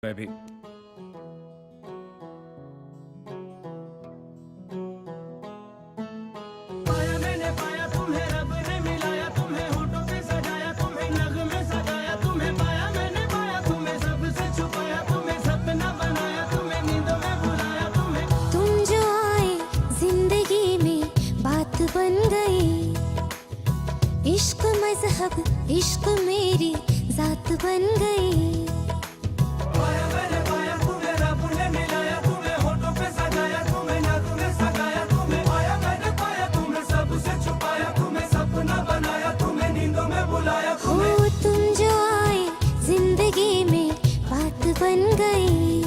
मैं भी। पाया मैंने पाया तुम्हें, रब ने मिलाया तुम्हें, होठों पे सजाया तुम्हें, नगमे सजाया तुम्हें। पाया मैंने पाया तुम्हें, सबसे छुपाया तुम्हें, सपना बनाया तुम्हें, नींदों में बुलाया तुम्हें। तुम जो आए जिंदगी में बात बन गई, इश्क मजहब इश्क मेरी जात बन गई। पाया मैंने पाया तुम्हें, रब ने मिलाया तुम्हें, होठों पे सजाया तुम्हें, नगमे सजाया तुम्हें। पाया मैंने पाया तुम्हें, सबसे छुपाया तुम्हें, सपना बनाया तुम्हें, नींदों में बुलाया तुम्हें। हो तुम जो आए जिंदगी में बात बन गई,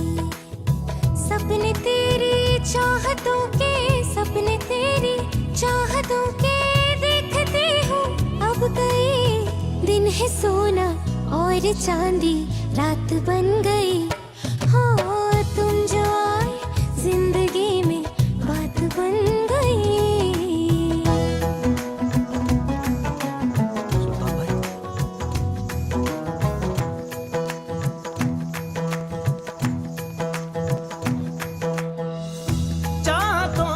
सपने तेरी चाहतों के, सपने तेरी चाहतों के देखती हूँ अब गई। दिन है सोना और चांदी रात बन गई। हो तुम जो आए जिंदगी में बात बन गई। चाहतों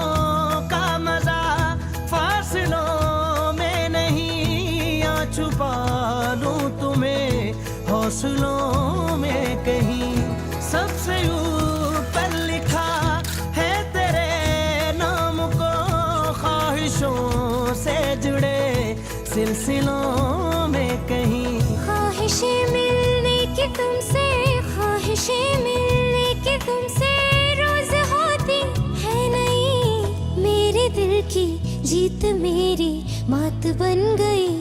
का मजा फासलों में नहीं, या छुपा लूं तुम्हें हौसलों में कहीं। सबसे ऊपर लिखा है तेरे नाम को, ख्वाहिशों से जुड़े सिलसिलों में कहीं। ख्वाहिशें मिलने की तुमसे, ख्वाहिशें मिलने की तुमसे रोज होती है नहीं। मेरे दिल की जीत मेरी मात बन गई।